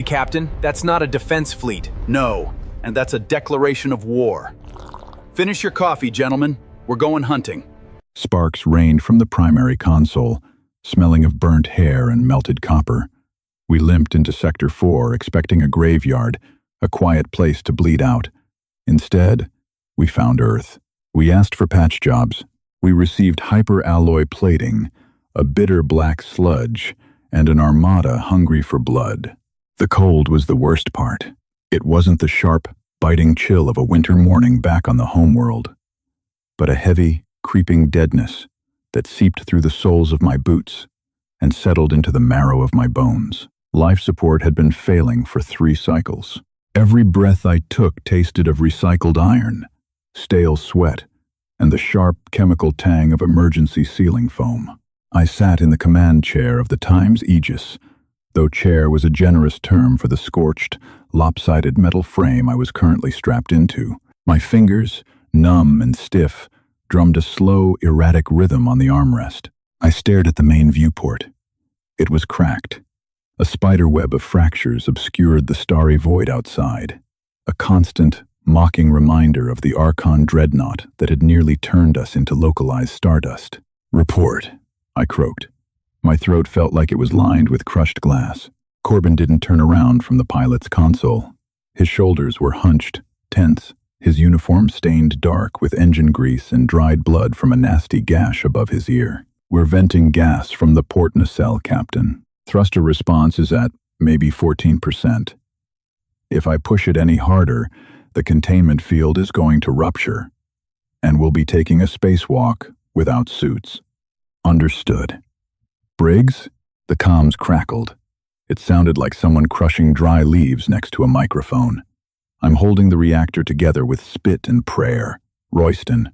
Captain, that's not a defense fleet. No, and that's a declaration of war. Finish your coffee, gentlemen. We're going hunting. Sparks rained from the primary console, smelling of burnt hair and melted copper. We limped into Sector 4, expecting a graveyard, a quiet place to bleed out. Instead, we found Earth. We asked for patch jobs. We received hyper-alloy plating, a bitter black sludge, and an armada hungry for blood. The cold was the worst part. It wasn't the sharp, biting chill of a winter morning back on the homeworld, but a heavy, creeping deadness that seeped through the soles of my boots and settled into the marrow of my bones. Life support had been failing for 3 cycles. Every breath I took tasted of recycled iron, stale sweat, and the sharp chemical tang of emergency sealing foam. I sat in the command chair of the Times Aegis, though chair was a generous term for the scorched, lopsided metal frame I was currently strapped into. My fingers, numb and stiff, drummed a slow, erratic rhythm on the armrest. I stared at the main viewport. It was cracked. A spiderweb of fractures obscured the starry void outside, a constant, mocking reminder of the Archon dreadnought that had nearly turned us into localized stardust. "Report," I croaked. My throat felt like it was lined with crushed glass. Corbin didn't turn around from the pilot's console. His shoulders were hunched, tense, his uniform stained dark with engine grease and dried blood from a nasty gash above his ear. "We're venting gas from the port nacelle, Captain. Thruster response is at maybe 14%. If I push it any harder, the containment field is going to rupture, and we'll be taking a spacewalk without suits." "Understood." "Briggs?" The comms crackled. It sounded like someone crushing dry leaves next to a microphone. "I'm holding the reactor together with spit and prayer. Royston."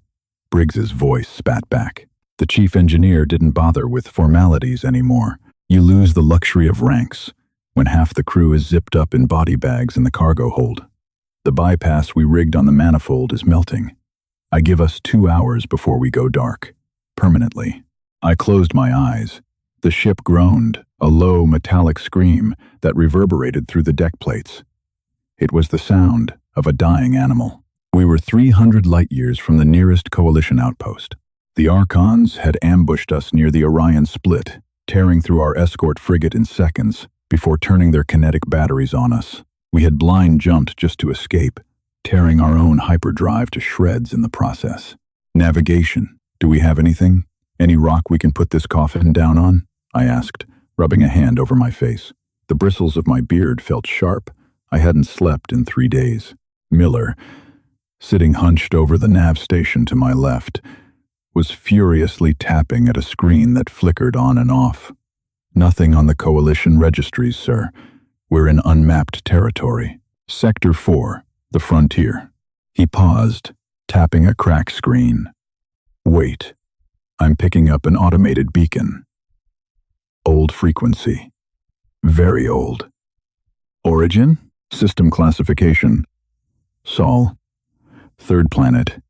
Briggs's voice spat back. The chief engineer didn't bother with formalities anymore. You lose the luxury of ranks when half the crew is zipped up in body bags in the cargo hold. The bypass we rigged on the manifold is melting. I give us 2 hours before we go dark. Permanently. I closed my eyes. The ship groaned, a low metallic scream that reverberated through the deck plates. It was the sound of a dying animal. We were 300 light-years from the nearest Coalition outpost. The Archons had ambushed us near the Orion Split, tearing through our escort frigate in seconds before turning their kinetic batteries on us. We had blind jumped just to escape, tearing our own hyperdrive to shreds in the process. "Navigation. Do we have anything? Any rock we can put this coffin down on?" I asked, rubbing a hand over my face. The bristles of my beard felt sharp. I hadn't slept in 3 days. Miller, sitting hunched over the nav station to my left, was furiously tapping at a screen that flickered on and off. "Nothing on the Coalition registries, sir. We're in unmapped territory. Sector 4, the frontier." He paused, tapping a cracked screen. "Wait. I'm picking up an automated beacon. Old frequency. Very old. Origin? System classification. Sol. 3rd planet.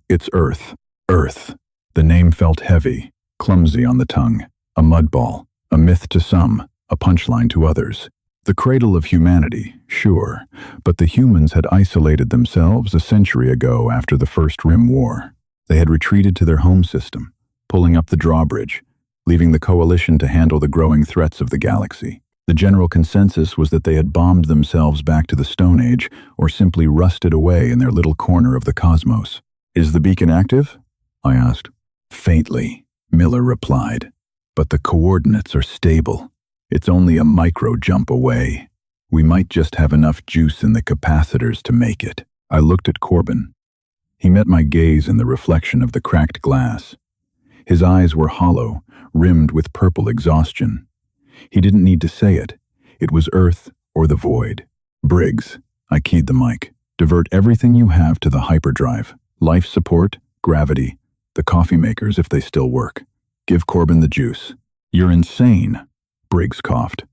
It's Earth. Earth." The name felt heavy, clumsy on the tongue. A mudball. A myth to some, a punchline to others. The cradle of humanity, sure, but the humans had isolated themselves a century ago after the First Rim War. They had retreated to their home system, pulling up the drawbridge, leaving the Coalition to handle the growing threats of the galaxy. The general consensus was that they had bombed themselves back to the Stone Age or simply rusted away in their little corner of the cosmos. "Is the beacon active?" I asked. "Faintly," Miller replied, "but the coordinates are stable. It's only a micro jump away. We might just have enough juice in the capacitors to make it." I looked at Corbin. He met my gaze in the reflection of the cracked glass. His eyes were hollow, rimmed with purple exhaustion. He didn't need to say it. It was Earth or the void. "Briggs," I keyed the mic, "divert everything you have to the hyperdrive. Life support, gravity, the coffee makers if they still work. Give Corbin the juice." "You're insane," Briggs coughed.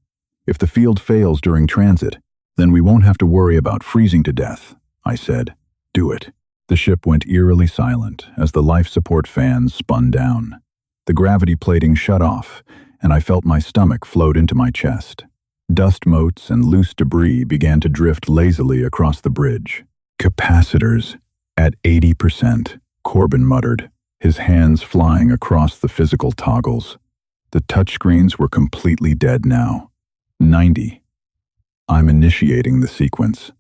"If the field fails during transit, then we won't have to worry about freezing to death," I said. "Do it." The ship went eerily silent as the life support fans spun down. The gravity plating shut off, and I felt my stomach float into my chest. Dust motes and loose debris began to drift lazily across the bridge. Capacitors at 80%, Corbin muttered, his hands flying across the physical toggles. The touchscreens were completely dead now. 90. I'm initiating the sequence.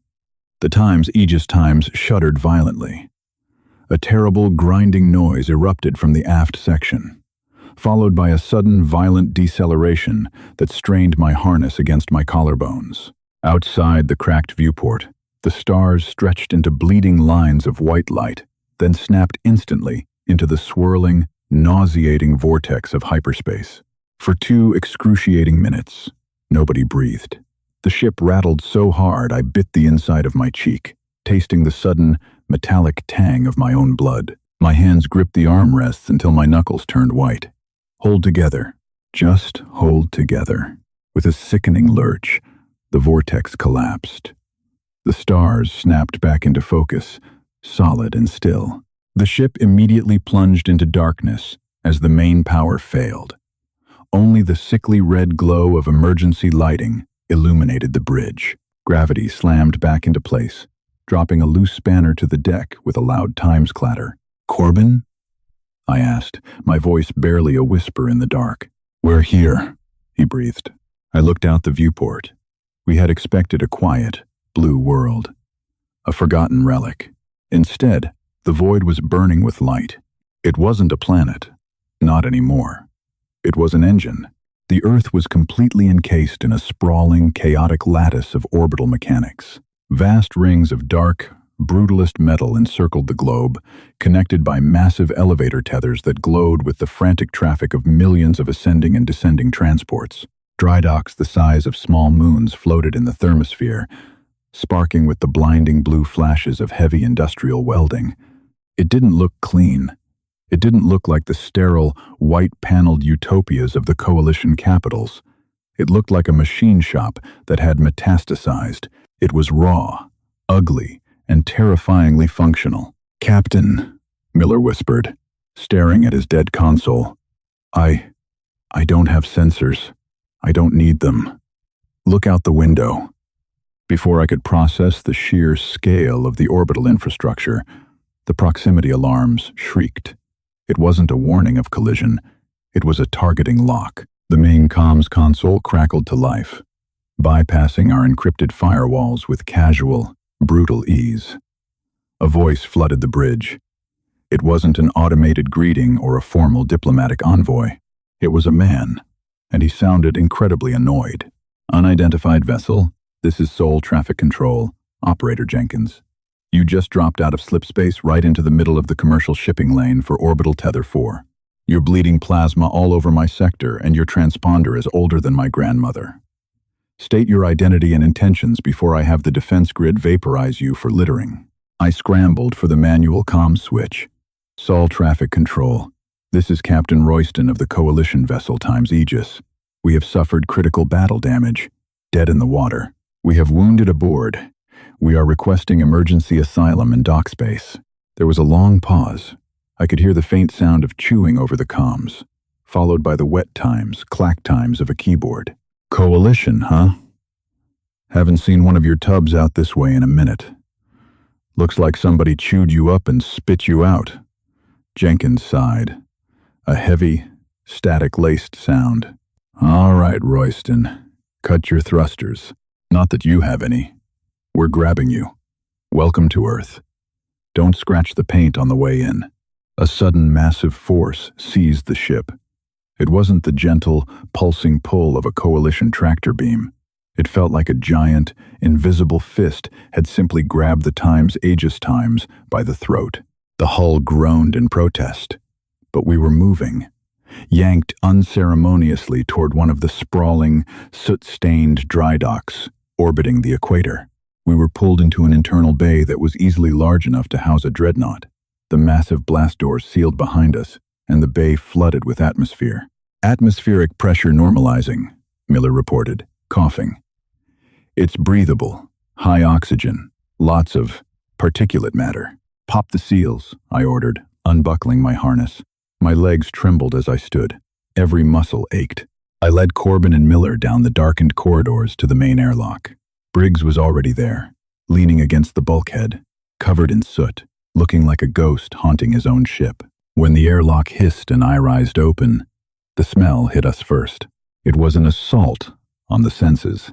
The Aegis times shuddered violently. A terrible grinding noise erupted from the aft section, followed by a sudden violent deceleration that strained my harness against my collarbones. Outside the cracked viewport, the stars stretched into bleeding lines of white light, then snapped instantly into the swirling, nauseating vortex of hyperspace. For 2 excruciating minutes, nobody breathed. The ship rattled so hard I bit the inside of my cheek, tasting the sudden, metallic tang of my own blood. My hands gripped the armrests until my knuckles turned white. Hold together. Just hold together. With a sickening lurch, the vortex collapsed. The stars snapped back into focus, solid and still. The ship immediately plunged into darkness as the main power failed. Only the sickly red glow of emergency lighting illuminated the bridge. Gravity slammed back into place, dropping a loose spanner to the deck with a loud times clatter. "Corbin?" I asked, my voice barely a whisper in the dark. "We're here," he breathed. I looked out the viewport. We had expected a quiet, blue world, a forgotten relic. Instead, the void was burning with light. It wasn't a planet. Not anymore. It was an engine. The Earth was completely encased in a sprawling, chaotic lattice of orbital mechanics. Vast rings of dark, brutalist metal encircled the globe, connected by massive elevator tethers that glowed with the frantic traffic of millions of ascending and descending transports. Drydocks the size of small moons floated in the thermosphere, sparking with the blinding blue flashes of heavy industrial welding. It didn't look clean. It didn't look like the sterile, white-paneled utopias of the coalition capitals. It looked like a machine shop that had metastasized. It was raw, ugly, and terrifyingly functional. "Captain," Miller whispered, staring at his dead console. I don't have sensors. I don't need them. Look out the window." Before I could process the sheer scale of the orbital infrastructure, the proximity alarms shrieked. It wasn't a warning of collision. It was a targeting lock. The main comms console crackled to life, bypassing our encrypted firewalls with casual, brutal ease. A voice flooded the bridge. It wasn't an automated greeting or a formal diplomatic envoy. It was a man, and he sounded incredibly annoyed. "Unidentified vessel, this is Sol Traffic Control, Operator Jenkins. You just dropped out of slipspace right into the middle of the commercial shipping lane for Orbital Tether 4. You're bleeding plasma all over my sector, and your transponder is older than my grandmother. State your identity and intentions before I have the defense grid vaporize you for littering." I scrambled for the manual comm switch. "Sol Traffic Control, this is Captain Royston of the Coalition vessel times Aegis. We have suffered critical battle damage, dead in the water. We have wounded aboard. We are requesting emergency asylum in dock space." There was a long pause. I could hear the faint sound of chewing over the comms, followed by the wet times, clack times of a keyboard. "Coalition, huh? Haven't seen one of your tubs out this way in a minute. Looks like somebody chewed you up and spit you out." Jenkins sighed. A heavy, static-laced sound. "All right, Royston. Cut your thrusters. Not that you have any. We're grabbing you. Welcome to Earth. Don't scratch the paint on the way in." A sudden massive force seized the ship. It wasn't the gentle, pulsing pull of a coalition tractor beam. It felt like a giant, invisible fist had simply grabbed the Aegis times by the throat. The hull groaned in protest. But we were moving, yanked unceremoniously toward one of the sprawling, soot-stained drydocks orbiting the equator. We were pulled into an internal bay that was easily large enough to house a dreadnought. The massive blast doors sealed behind us, and the bay flooded with atmosphere. "Atmospheric pressure normalizing," Miller reported, coughing. "It's breathable, high oxygen, lots of particulate matter." "Pop the seals," I ordered, unbuckling my harness. My legs trembled as I stood. Every muscle ached. I led Corbin and Miller down the darkened corridors to the main airlock. Briggs was already there, leaning against the bulkhead, covered in soot, looking like a ghost haunting his own ship. When the airlock hissed and I rised open, the smell hit us first. It was an assault on the senses.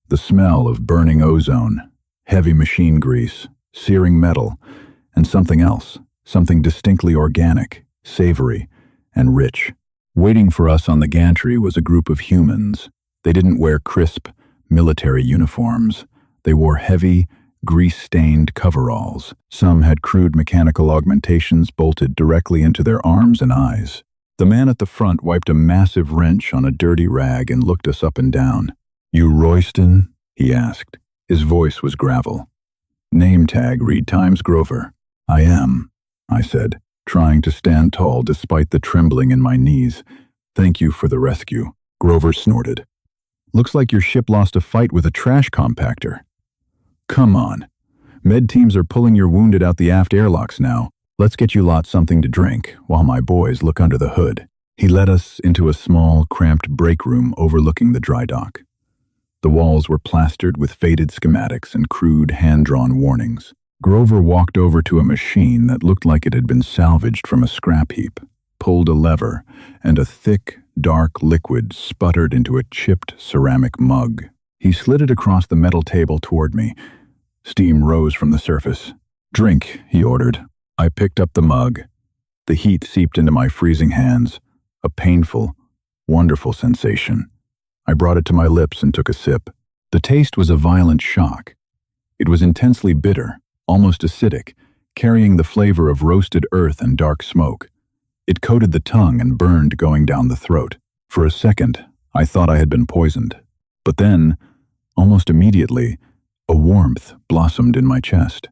The smell of burning ozone, heavy machine grease, searing metal, and something else, something distinctly organic, savory, and rich. Waiting for us on the gantry was a group of humans. They didn't wear crisp, military uniforms. They wore heavy, grease-stained coveralls. Some had crude mechanical augmentations bolted directly into their arms and eyes. The man at the front wiped a massive wrench on a dirty rag and looked us up and down. "You Royston?" he asked. His voice was gravel. Name tag read Times Grover. "I am," I said, trying to stand tall despite the trembling in my knees. "Thank you for the rescue." Grover snorted. "Looks like your ship lost a fight with a trash compactor." "Come on. Med teams are pulling your wounded out the aft airlocks now. Let's get you lot something to drink while my boys look under the hood." He led us into a small, cramped break room overlooking the dry dock. The walls were plastered with faded schematics and crude hand-drawn warnings. Grover walked over to a machine that looked like it had been salvaged from a scrap heap, pulled a lever, and a thick, dark liquid sputtered into a chipped ceramic mug. He slid it across the metal table toward me. Steam rose from the surface. "Drink," he ordered. I picked up the mug. The heat seeped into my freezing hands, a painful, wonderful sensation. I brought it to my lips and took a sip. The taste was a violent shock. It was intensely bitter, almost acidic, carrying the flavor of roasted earth and dark smoke. It coated the tongue and burned going down the throat. For a second, I thought I had been poisoned. But then, almost immediately, a warmth blossomed in my chest.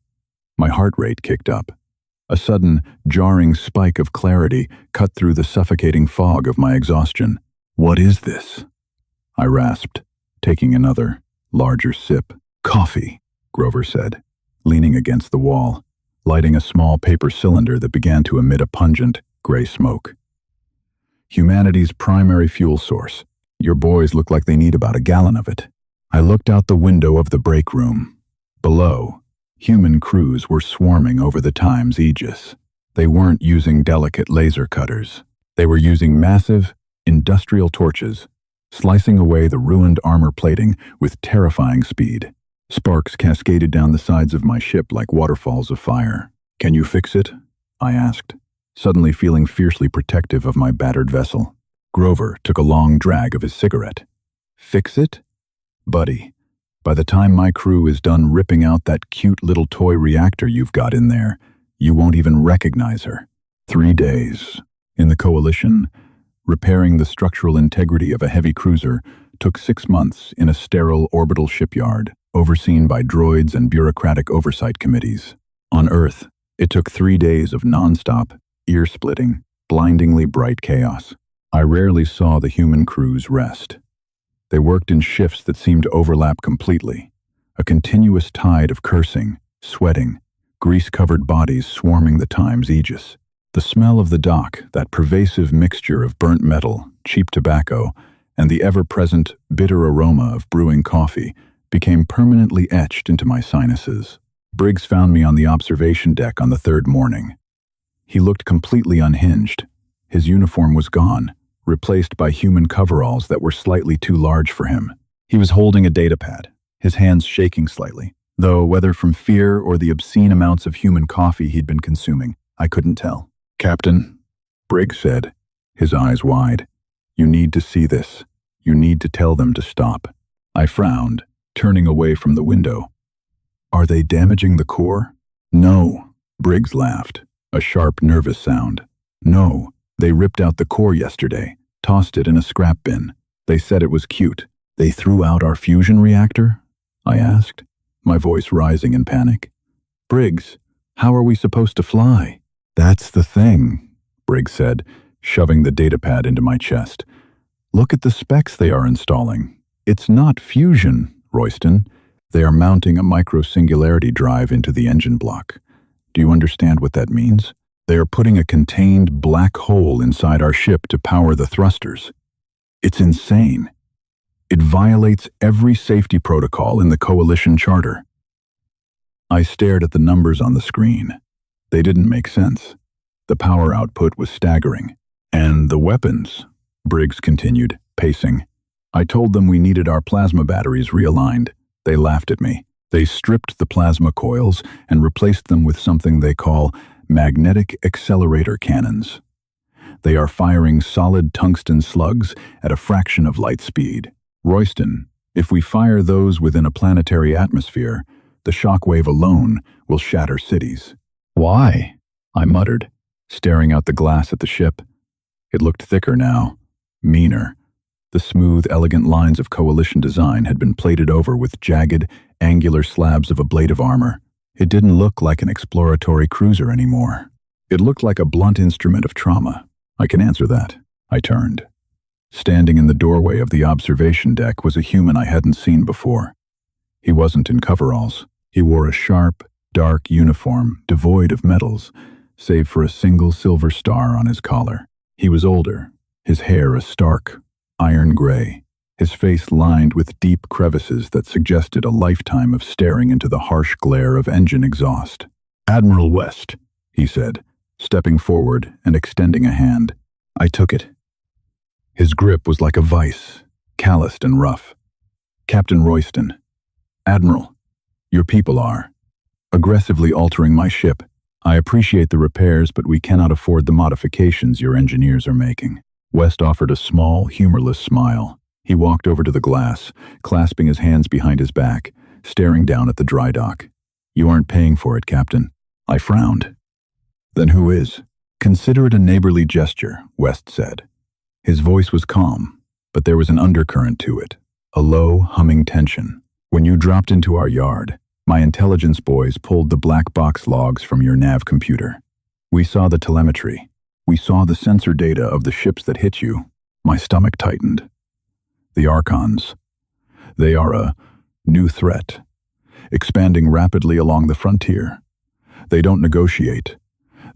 My heart rate kicked up. A sudden, jarring spike of clarity cut through the suffocating fog of my exhaustion. "What is this?" I rasped, taking another, larger sip. "Coffee," Grover said, leaning against the wall, lighting a small paper cylinder that began to emit a pungent, gray smoke. "Humanity's primary fuel source. Your boys look like they need about a gallon of it." I looked out the window of the break room. Below, human crews were swarming over the Times Aegis. They weren't using delicate laser cutters. They were using massive, industrial torches, slicing away the ruined armor plating with terrifying speed. Sparks cascaded down the sides of my ship like waterfalls of fire. "Can you fix it?" I asked, suddenly feeling fiercely protective of my battered vessel. Grover took a long drag of his cigarette. "Fix it? Buddy, by the time my crew is done ripping out that cute little toy reactor you've got in there, you won't even recognize her." 3 days. In the Coalition, repairing the structural integrity of a heavy cruiser took 6 months in a sterile orbital shipyard, overseen by droids and bureaucratic oversight committees. On Earth, it took 3 days of nonstop, ear-splitting, blindingly bright chaos. I rarely saw the human crews rest. They worked in shifts that seemed to overlap completely, a continuous tide of cursing, sweating, grease-covered bodies swarming the Times Aegis. The smell of the dock, that pervasive mixture of burnt metal, cheap tobacco, and the ever-present bitter aroma of brewing coffee, became permanently etched into my sinuses. Briggs found me on the observation deck on the 3rd morning. He looked completely unhinged. His uniform was gone, replaced by human coveralls that were slightly too large for him. He was holding a datapad, his hands shaking slightly, though whether from fear or the obscene amounts of human coffee he'd been consuming, I couldn't tell. "Captain," Briggs said, his eyes wide, "you need to see this. You need to tell them to stop." I frowned, turning away from the window. "Are they damaging the core?" "No," Briggs laughed, a sharp, nervous sound. "No, they ripped out the core yesterday, tossed it in a scrap bin. They said it was cute." "They threw out our fusion reactor?" I asked, my voice rising in panic. "Briggs, how are we supposed to fly?" "That's the thing," Briggs said, shoving the datapad into my chest. "Look at the specs they are installing. It's not fusion, Royston. They are mounting a micro-singularity drive into the engine block. Do you understand what that means? They are putting a contained black hole inside our ship to power the thrusters. It's insane. It violates every safety protocol in the Coalition Charter. I stared at the numbers on the screen. They didn't make sense. The power output was staggering. And the weapons, Briggs continued, pacing. I told them we needed our plasma batteries realigned. They laughed at me. They stripped the plasma coils and replaced them with something they call magnetic accelerator cannons. They are firing solid tungsten slugs at a fraction of light speed. Royston, if we fire those within a planetary atmosphere, the shockwave alone will shatter cities. Why? I muttered, staring out the glass at the ship. It looked thicker now, meaner. The smooth, elegant lines of Coalition design had been plated over with jagged, angular slabs of ablative armor. It didn't look like an exploratory cruiser anymore. It looked like a blunt instrument of trauma. I can answer that. I turned. Standing in the doorway of the observation deck was a human I hadn't seen before. He wasn't in coveralls. He wore a sharp, dark uniform devoid of medals, save for a single silver star on his collar. He was older, his hair a stark, iron gray, his face lined with deep crevices that suggested a lifetime of staring into the harsh glare of engine exhaust. "Admiral West," he said, stepping forward and extending a hand. I took it. His grip was like a vice, calloused and rough. "Captain Royston, Admiral, your people are aggressively altering my ship. I appreciate the repairs, but we cannot afford the modifications your engineers are making." West offered a small, humorless smile. He walked over to the glass, clasping his hands behind his back, staring down at the dry dock. "You aren't paying for it, Captain." I frowned. "Then who is?" "Consider it a neighborly gesture," West said. His voice was calm, but there was an undercurrent to it, a low, humming tension. "When you dropped into our yard, my intelligence boys pulled the black box logs from your nav computer. We saw the telemetry. We saw the sensor data of the ships that hit you." My stomach tightened. "The Archons. They are a new threat, expanding rapidly along the frontier. They don't negotiate.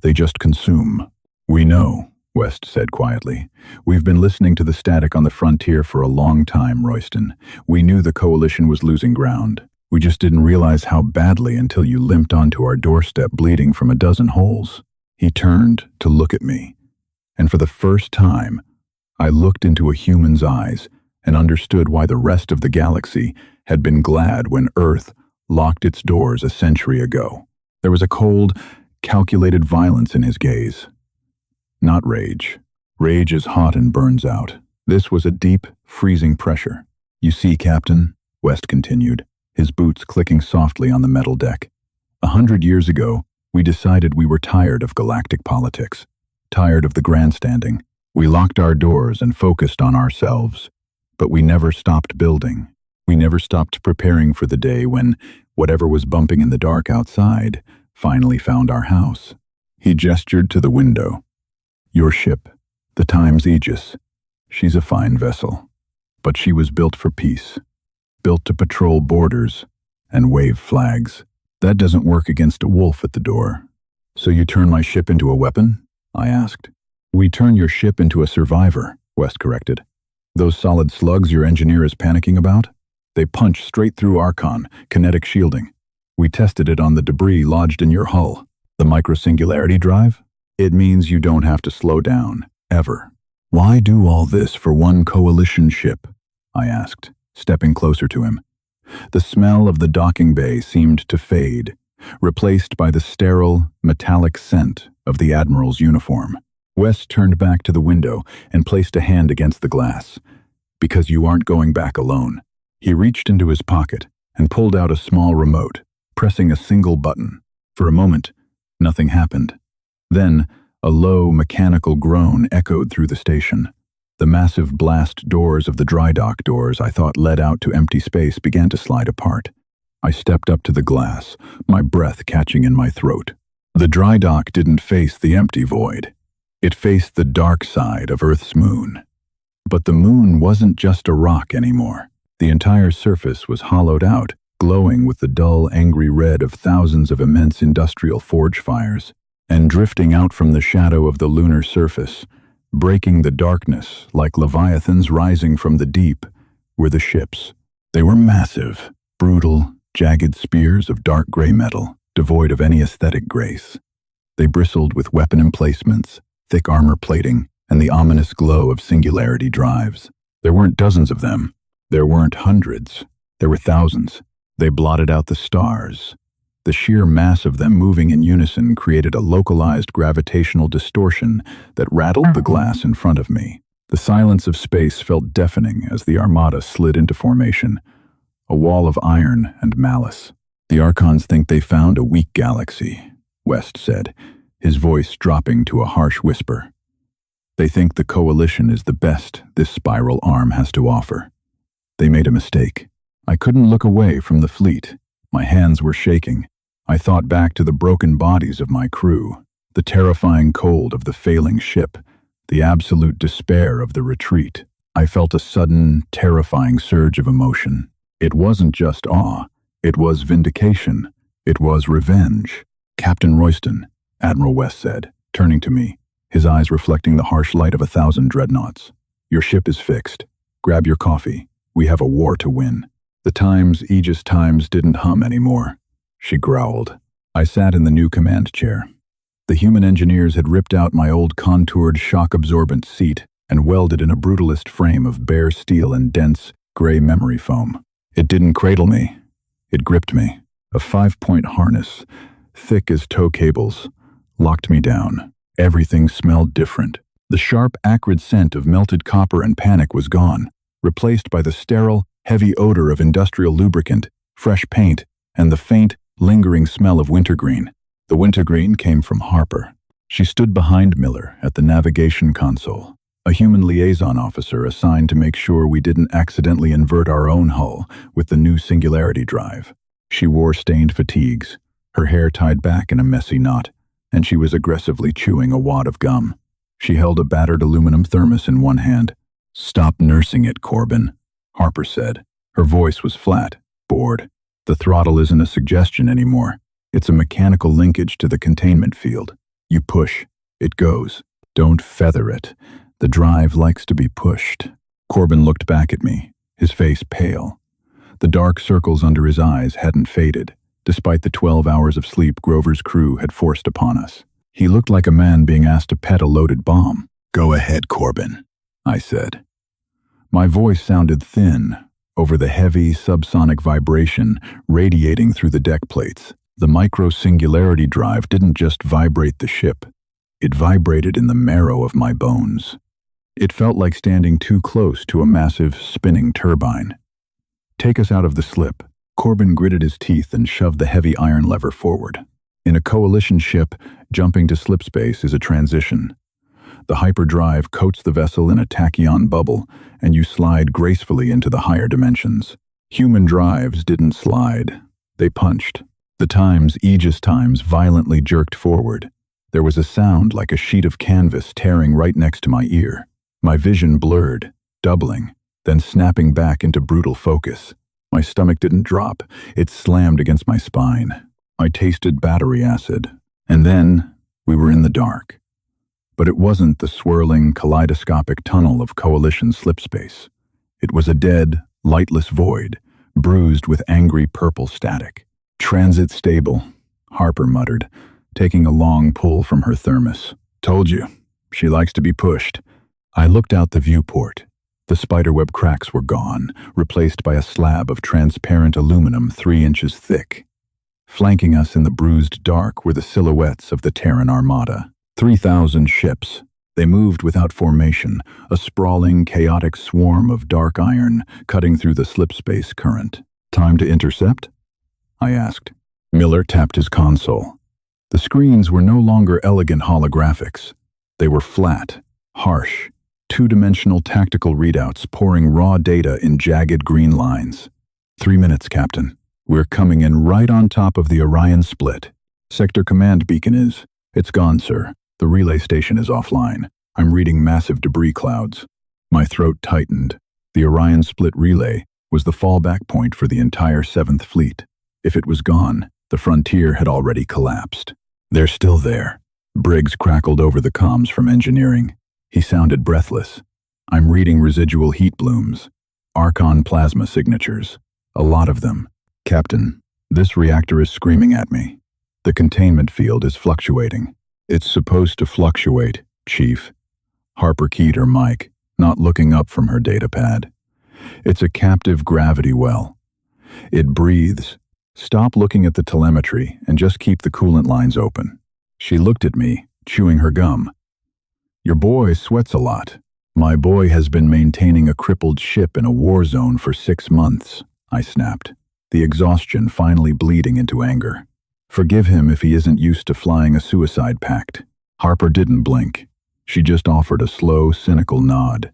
They just consume." "We know," West said quietly. "We've been listening to the static on the frontier for a long time, Royston. We knew the Coalition was losing ground. We just didn't realize how badly until you limped onto our doorstep bleeding from a dozen holes." He turned to look at me, and for the first time, I looked into a human's eyes and understood why the rest of the galaxy had been glad when Earth locked its doors a century ago. There was a cold, calculated violence in his gaze. Not rage. Rage is hot and burns out. This was a deep, freezing pressure. "You see, Captain," West continued, his boots clicking softly on the metal deck. 100 years ago, we decided we were tired of galactic politics, tired of the grandstanding. We locked our doors and focused on ourselves. But we never stopped building. We never stopped preparing for the day when whatever was bumping in the dark outside finally found our house." He gestured to the window. "Your ship, the Times Aegis. She's a fine vessel, but she was built for peace, built to patrol borders and wave flags. That doesn't work against a wolf at the door." "So you turn my ship into a weapon?" I asked. "We turn your ship into a survivor," West corrected. "Those solid slugs your engineer is panicking about? They punch straight through Archon, kinetic shielding. We tested it on the debris lodged in your hull. The microsingularity drive? It means you don't have to slow down, ever." "Why do all this for one Coalition ship?" I asked, stepping closer to him. The smell of the docking bay seemed to fade, replaced by the sterile, metallic scent of the Admiral's uniform. West turned back to the window and placed a hand against the glass. "Because you aren't going back alone." He reached into his pocket and pulled out a small remote, pressing a single button. For a moment, nothing happened. Then, a low, mechanical groan echoed through the station. The massive blast doors of the dry dock doors I thought led out to empty space began to slide apart. I stepped up to the glass, my breath catching in my throat. The dry dock didn't face the empty void. It faced the dark side of Earth's moon. But the moon wasn't just a rock anymore. The entire surface was hollowed out, glowing with the dull, angry red of thousands of immense industrial forge fires. And drifting out from the shadow of the lunar surface, Breaking the darkness like leviathans rising from the deep were the ships. They were massive, brutal, jagged spears of dark gray metal, devoid of any aesthetic grace. They bristled with weapon emplacements, thick armor plating, and the ominous glow of singularity drives. There weren't dozens of them. There weren't hundreds. There were thousands. They blotted out the stars. The sheer mass of them moving in unison created a localized gravitational distortion that rattled the glass in front of me. The silence of space felt deafening as the armada slid into formation, a wall of iron and malice. "The Archons think they found a weak galaxy," West said, his voice dropping to a harsh whisper. "They think the coalition is the best this spiral arm has to offer. They made a mistake." I couldn't look away from the fleet. My hands were shaking. I thought back to the broken bodies of my crew, the terrifying cold of the failing ship, the absolute despair of the retreat. I felt a sudden, terrifying surge of emotion. It wasn't just awe. It was vindication. It was revenge. "Captain Royston," Admiral West said, turning to me, his eyes reflecting the harsh light of 1,000 dreadnoughts. "Your ship is fixed. Grab your coffee. We have a war to win." The Aegis Times didn't hum anymore. She growled. I sat in the new command chair. The human engineers had ripped out my old contoured shock-absorbent seat and welded in a brutalist frame of bare steel and dense, gray memory foam. It didn't cradle me. It gripped me. A 5-point harness, thick as tow cables, locked me down. Everything smelled different. The sharp, acrid scent of melted copper and panic was gone, replaced by the sterile, heavy odor of industrial lubricant, fresh paint, and the faint, lingering smell of wintergreen. The wintergreen came from Harper. She stood behind Miller at the navigation console, a human liaison officer assigned to make sure we didn't accidentally invert our own hull with the new singularity drive. She wore stained fatigues, her hair tied back in a messy knot, and she was aggressively chewing a wad of gum. She held a battered aluminum thermos in one hand. "Stop nursing it, Corbin," Harper said. Her voice was flat, bored. "The throttle isn't a suggestion anymore. It's a mechanical linkage to the containment field. You push, it goes. Don't feather it. The drive likes to be pushed." Corbin looked back at me, his face pale. The dark circles under his eyes hadn't faded, despite the 12 hours of sleep Grover's crew had forced upon us. He looked like a man being asked to pet a loaded bomb. "Go ahead, Corbin," I said. My voice sounded thin over the heavy, subsonic vibration radiating through the deck plates. The micro-singularity drive didn't just vibrate the ship. It vibrated in the marrow of my bones. It felt like standing too close to a massive, spinning turbine. "Take us out of the slip." Corbin gritted his teeth and shoved the heavy iron lever forward. In a coalition ship, jumping to slip space is a transition. The hyperdrive coats the vessel in a tachyon bubble, and you slide gracefully into the higher dimensions. Human drives didn't slide. They punched. The Aegis Times violently jerked forward. There was a sound like a sheet of canvas tearing right next to my ear. My vision blurred, doubling, then snapping back into brutal focus. My stomach didn't drop. It slammed against my spine. I tasted battery acid. And then we were in the dark. But it wasn't the swirling, kaleidoscopic tunnel of coalition slipspace. It was a dead, lightless void, bruised with angry purple static. "Transit stable," Harper muttered, taking a long pull from her thermos. "Told you, she likes to be pushed." I looked out the viewport. The spiderweb cracks were gone, replaced by a slab of transparent aluminum 3 inches thick. Flanking us in the bruised dark were the silhouettes of the Terran Armada. 3,000 ships. They moved without formation, a sprawling, chaotic swarm of dark iron cutting through the slipspace current. "Time to intercept?" I asked. Miller tapped his console. The screens were no longer elegant holographics. They were flat, harsh, two-dimensional tactical readouts pouring raw data in jagged green lines. 3 minutes, Captain. We're coming in right on top of the Orion split. Sector command beacon is. It's gone, sir. The relay station is offline. I'm reading massive debris clouds. My throat tightened. The Orion split relay was the fallback point for the entire 7th Fleet. If it was gone, the frontier had already collapsed. "They're still there." Briggs crackled over the comms from engineering. He sounded breathless. I'm reading residual heat blooms. Archon plasma signatures. A lot of them. Captain, this reactor is screaming at me. The containment field is fluctuating. It's supposed to fluctuate, Chief. Harper keyed her mic, not looking up from her datapad. It's a captive gravity well. It breathes. Stop looking at the telemetry and just keep the coolant lines open. She looked at me, chewing her gum. Your boy sweats a lot. My boy has been maintaining a crippled ship in a war zone for 6 months, I snapped, the exhaustion finally bleeding into anger. Forgive him if he isn't used to flying a suicide pact. Harper didn't blink. She just offered a slow, cynical nod.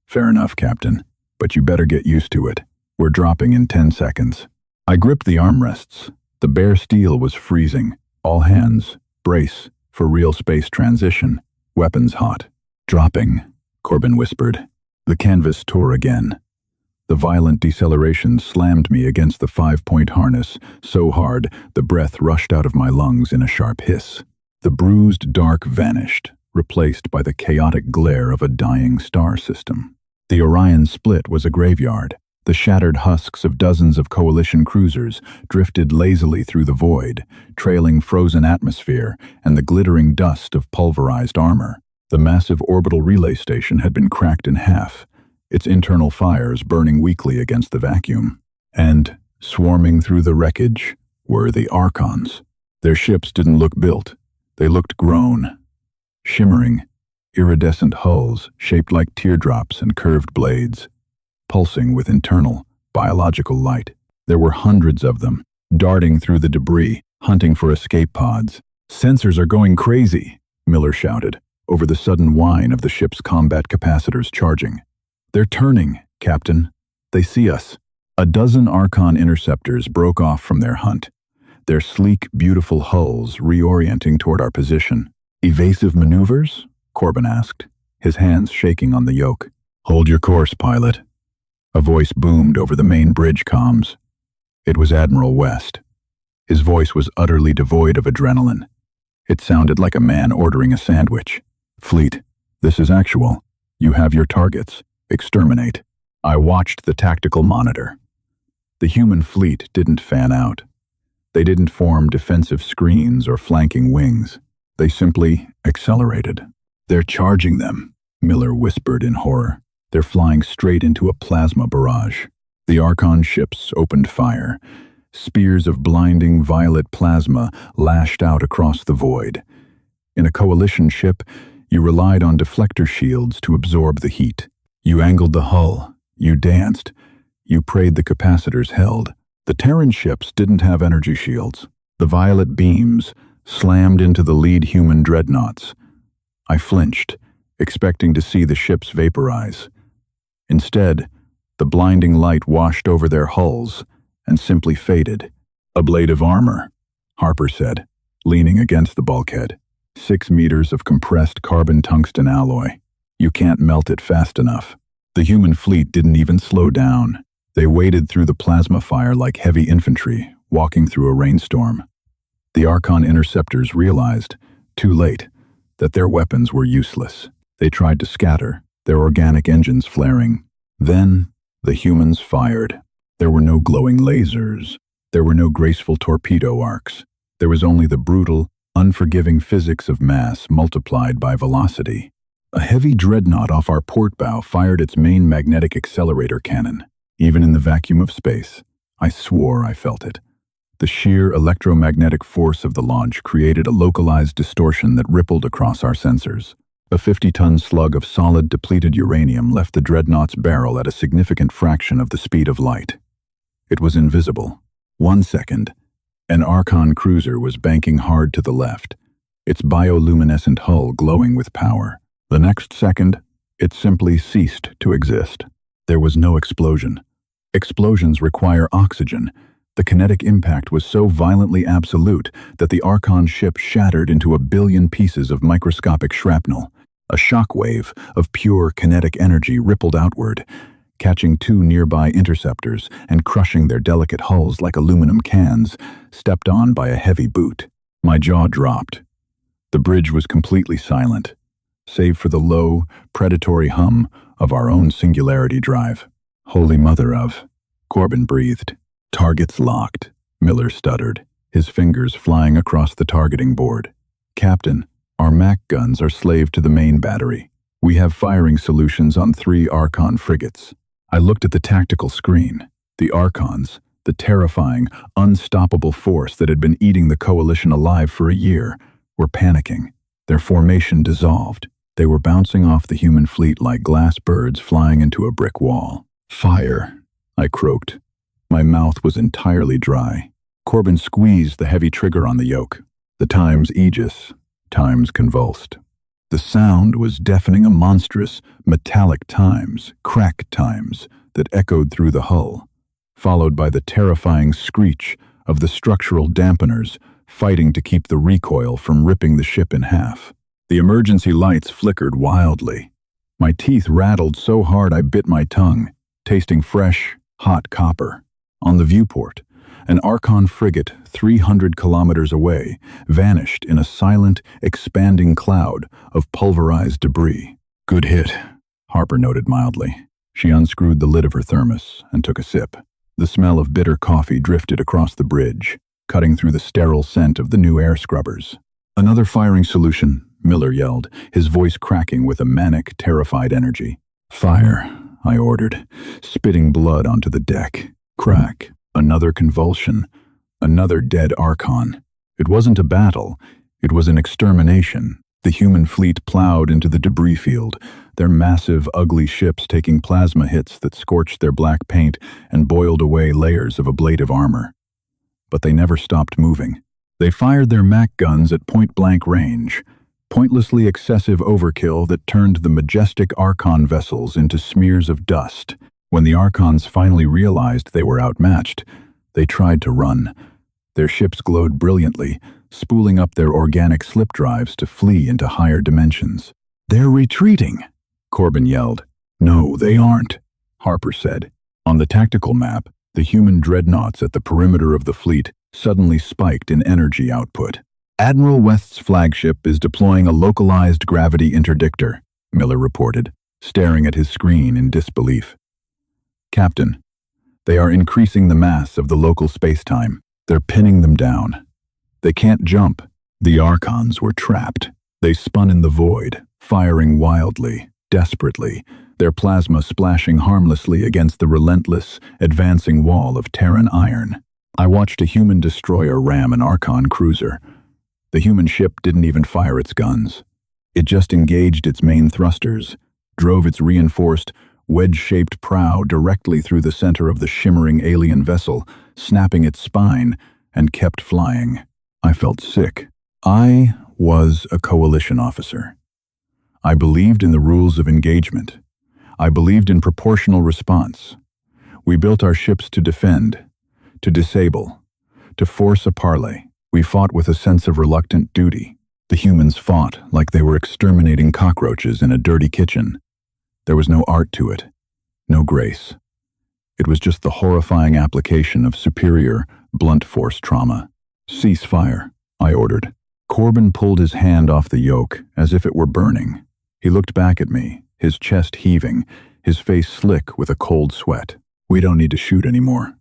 Fair enough, Captain, but you better get used to it. We're dropping in 10 seconds. I gripped the armrests. The bare steel was freezing. All hands, brace for real space transition. Weapons hot. Dropping, Corbin whispered. The canvas tore again. The violent deceleration slammed me against the 5-point harness, so hard the breath rushed out of my lungs in a sharp hiss. The bruised dark vanished, replaced by the chaotic glare of a dying star system. The Orion split was a graveyard. The shattered husks of dozens of coalition cruisers drifted lazily through the void, trailing frozen atmosphere and the glittering dust of pulverized armor. The massive orbital relay station had been cracked in half, its internal fires burning weakly against the vacuum. And, swarming through the wreckage, were the Archons. Their ships didn't look built. They looked grown. Shimmering, iridescent hulls shaped like teardrops and curved blades, pulsing with internal, biological light. There were hundreds of them, darting through the debris, hunting for escape pods. "Sensors are going crazy," Miller shouted, over the sudden whine of the ship's combat capacitors charging. "They're turning, Captain. They see us." A dozen Archon interceptors broke off from their hunt, their sleek, beautiful hulls reorienting toward our position. "Evasive maneuvers?" Corbin asked, his hands shaking on the yoke. "Hold your course, pilot." A voice boomed over the main bridge comms. It was Admiral West. His voice was utterly devoid of adrenaline. It sounded like a man ordering a sandwich. "Fleet, this is actual. You have your targets. Exterminate." I watched the tactical monitor. The human fleet didn't fan out. They didn't form defensive screens or flanking wings. They simply accelerated. "They're charging them," Miller whispered in horror. "They're flying straight into a plasma barrage." The Archon ships opened fire. Spears of blinding violet plasma lashed out across the void. In a coalition ship, you relied on deflector shields to absorb the heat. You angled the hull. You danced. You prayed the capacitors held. The Terran ships didn't have energy shields. The violet beams slammed into the lead human dreadnoughts. I flinched, expecting to see the ships vaporize. Instead, the blinding light washed over their hulls and simply faded. "A blade of armor," Harper said, leaning against the bulkhead. 6 meters of compressed carbon tungsten alloy. You can't melt it fast enough. The human fleet didn't even slow down. They waded through the plasma fire like heavy infantry, walking through a rainstorm. The Archon interceptors realized, too late, that their weapons were useless. They tried to scatter, their organic engines flaring. Then, the humans fired. There were no glowing lasers. There were no graceful torpedo arcs. There was only the brutal, unforgiving physics of mass multiplied by velocity. A heavy dreadnought off our port bow fired its main magnetic accelerator cannon. Even in the vacuum of space, I swore I felt it. The sheer electromagnetic force of the launch created a localized distortion that rippled across our sensors. A 50-ton slug of solid depleted uranium left the dreadnought's barrel at a significant fraction of the speed of light. It was invisible. 1 second, an Archon cruiser was banking hard to the left, its bioluminescent hull glowing with power. The next second, it simply ceased to exist. There was no explosion. Explosions require oxygen. The kinetic impact was so violently absolute that the Archon ship shattered into a billion pieces of microscopic shrapnel. A shockwave of pure kinetic energy rippled outward, catching 2 nearby interceptors and crushing their delicate hulls like aluminum cans, stepped on by a heavy boot. My jaw dropped. The bridge was completely silent. save for the low, predatory hum of our own singularity drive. Holy mother of... Corbin breathed. Targets locked, Miller stuttered, his fingers flying across the targeting board. Captain, our MAC guns are slave to the main battery. We have firing solutions on 3 Archon frigates. I looked at the tactical screen. The Archons, the terrifying, unstoppable force that had been eating the Coalition alive for a year, were panicking. Their formation dissolved. They were bouncing off the human fleet like glass birds flying into a brick wall. Fire, I croaked. My mouth was entirely dry. Corbin squeezed the heavy trigger on the yoke. The times Aegis, times convulsed. The sound was deafening, a monstrous, metallic times, crack times, that echoed through the hull, followed by the terrifying screech of the structural dampeners fighting to keep the recoil from ripping the ship in half. The emergency lights flickered wildly. My teeth rattled so hard I bit my tongue, tasting fresh, hot copper. On the viewport, an Archon frigate 300 kilometers away vanished in a silent, expanding cloud of pulverized debris. Good hit, Harper noted mildly. She unscrewed the lid of her thermos and took a sip. The smell of bitter coffee drifted across the bridge, cutting through the sterile scent of the new air scrubbers. Another firing solution, Miller yelled, his voice cracking with a manic, terrified energy. Fire, I ordered, spitting blood onto the deck. Crack. Another convulsion. Another dead Archon. It wasn't a battle. It was an extermination. The human fleet plowed into the debris field, their massive, ugly ships taking plasma hits that scorched their black paint and boiled away layers of ablative armor. But they never stopped moving. They fired their MAC guns at point-blank range, pointlessly excessive overkill that turned the majestic Archon vessels into smears of dust. When the Archons finally realized they were outmatched, they tried to run. Their ships glowed brilliantly, spooling up their organic slip drives to flee into higher dimensions. They're retreating, Corbin yelled. No, they aren't, Harper said. On the tactical map, the human dreadnoughts at the perimeter of the fleet suddenly spiked in energy output. Admiral West's flagship is deploying a localized gravity interdictor, Miller reported, staring at his screen in disbelief. Captain, they are increasing the mass of the local space-time. They're pinning them down. They can't jump. The Archons were trapped. They spun in the void, firing wildly, desperately, their plasma splashing harmlessly against the relentless, advancing wall of Terran iron. I watched a human destroyer ram an Archon cruiser. The human ship didn't even fire its guns. It just engaged its main thrusters, drove its reinforced, wedge-shaped prow directly through the center of the shimmering alien vessel, snapping its spine, and kept flying. I felt sick. I was a coalition officer. I believed in the rules of engagement. I believed in proportional response. We built our ships to defend, to disable, to force a parley. We fought with a sense of reluctant duty. The humans fought like they were exterminating cockroaches in a dirty kitchen. There was no art to it, no grace. It was just the horrifying application of superior, blunt force trauma. Cease fire, I ordered. Corbin pulled his hand off the yoke as if it were burning. He looked back at me, his chest heaving, his face slick with a cold sweat. We don't need to shoot anymore,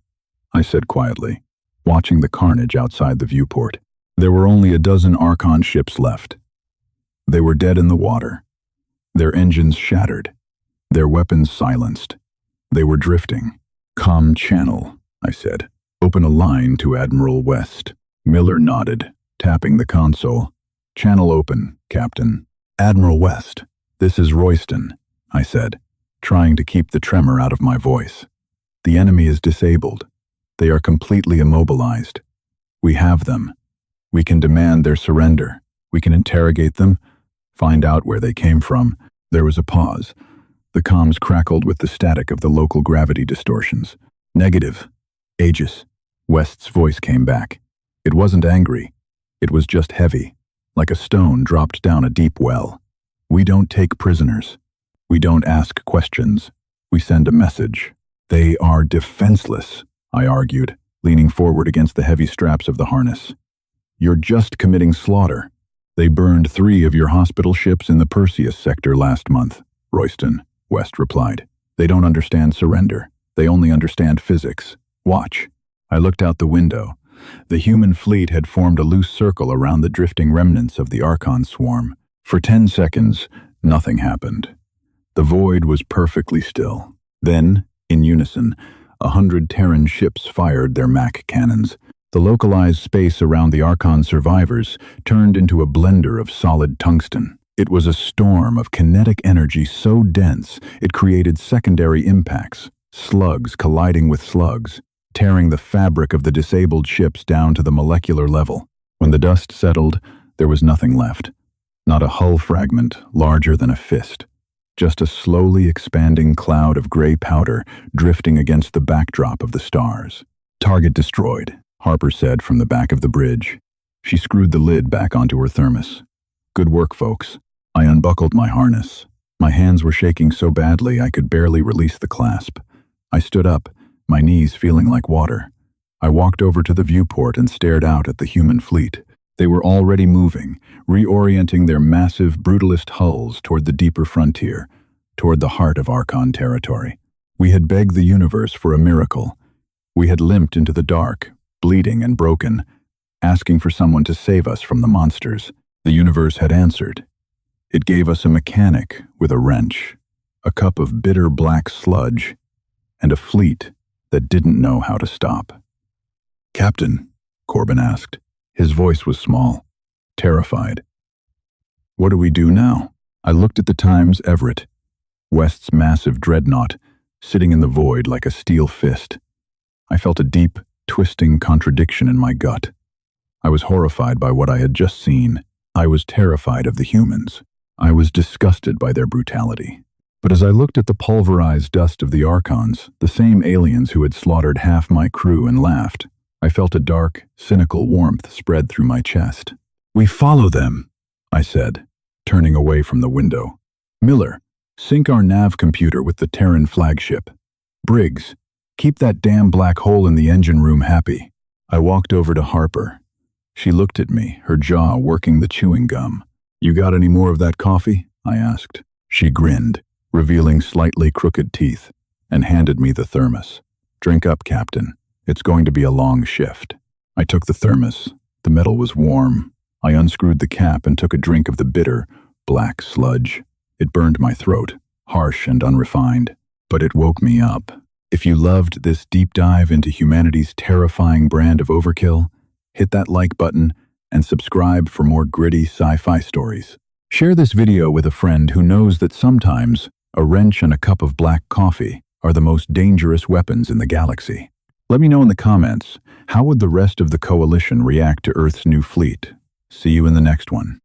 I said quietly, watching the carnage outside the viewport. There were only a dozen Archon ships left. They were dead in the water, their engines shattered, their weapons silenced. They were drifting. Com channel, I said. Open a line to Admiral West. Miller nodded, tapping the console. Channel open, Captain. Admiral West, this is Royston, I said, trying to keep the tremor out of my voice. The enemy is disabled. They are completely immobilized. We have them. We can demand their surrender. We can interrogate them, find out where they came from. There was a pause. The comms crackled with the static of the local gravity distortions. Negative. Aegis. West's voice came back. It wasn't angry. It was just heavy, like a stone dropped down a deep well. We don't take prisoners. We don't ask questions. We send a message. They are defenseless, I argued, leaning forward against the heavy straps of the harness. You're just committing slaughter. They burned 3 of your hospital ships in the Perseus sector last month, Royston, West replied. They don't understand surrender. They only understand physics. Watch. I looked out the window. The human fleet had formed a loose circle around the drifting remnants of the Archon swarm. For 10 seconds, nothing happened. The void was perfectly still. Then, in unison, 100 Terran ships fired their Mach cannons. The localized space around the Archon survivors turned into a blender of solid tungsten. It was a storm of kinetic energy so dense it created secondary impacts, slugs colliding with slugs, tearing the fabric of the disabled ships down to the molecular level. When the dust settled, there was nothing left. Not a hull fragment larger than a fist. Just a slowly expanding cloud of gray powder drifting against the backdrop of the stars. Target destroyed, Harper said from the back of the bridge. She screwed the lid back onto her thermos. Good work, folks. I unbuckled my harness. My hands were shaking so badly I could barely release the clasp. I stood up, my knees feeling like water. I walked over to the viewport and stared out at the human fleet. They were already moving, reorienting their massive, brutalist hulls toward the deeper frontier, toward the heart of Archon territory. We had begged the universe for a miracle. We had limped into the dark, bleeding and broken, asking for someone to save us from the monsters. The universe had answered. It gave us a mechanic with a wrench, a cup of bitter black sludge, and a fleet that didn't know how to stop. "Captain," Corbin asked. His voice was small, terrified. "What do we do now?" I looked at the Times Everett, West's massive dreadnought, sitting in the void like a steel fist. I felt a deep, twisting contradiction in my gut. I was horrified by what I had just seen. I was terrified of the humans. I was disgusted by their brutality. But as I looked at the pulverized dust of the Archons, the same aliens who had slaughtered half my crew, and laughed, I felt a dark, cynical warmth spread through my chest. "We follow them," I said, turning away from the window. "Miller, sync our nav computer with the Terran flagship. Briggs, keep that damn black hole in the engine room happy." I walked over to Harper. She looked at me, her jaw working the chewing gum. "You got any more of that coffee?" I asked. She grinned, revealing slightly crooked teeth, and handed me the thermos. "Drink up, Captain. It's going to be a long shift." I took the thermos. The metal was warm. I unscrewed the cap and took a drink of the bitter, black sludge. It burned my throat, harsh and unrefined, but it woke me up. If you loved this deep dive into humanity's terrifying brand of overkill, hit that like button and subscribe for more gritty sci-fi stories. Share this video with a friend who knows that sometimes a wrench and a cup of black coffee are the most dangerous weapons in the galaxy. Let me know in the comments, how would the rest of the coalition react to Earth's new fleet? See you in the next one.